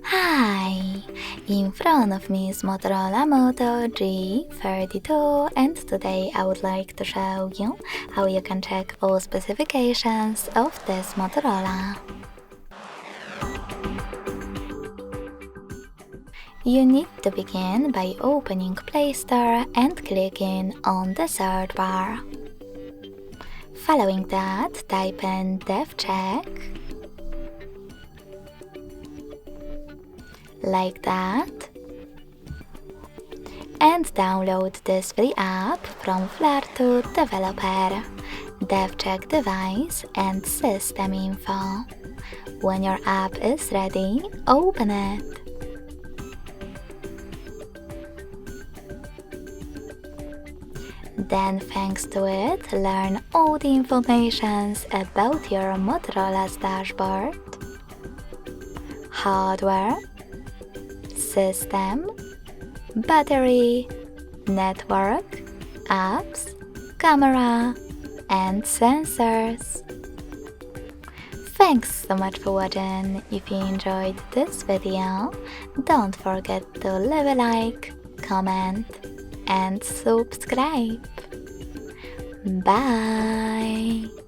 Hi! In front of me is Motorola Moto G32 and today I would like to show you how you can check all specifications of this Motorola. You need to begin by opening Play Store and clicking on the search bar. Following that, type in DevCheck, like that, and download this free app from Flartu developer, DevCheck device and system info. When your app is ready, open it. Then, thanks to it, learn all the information about your Motorola's dashboard, hardware, system, battery, network, apps, camera, and sensors. Thanks so much for watching. If you enjoyed this video, don't forget to leave a like, comment, and subscribe. Bye!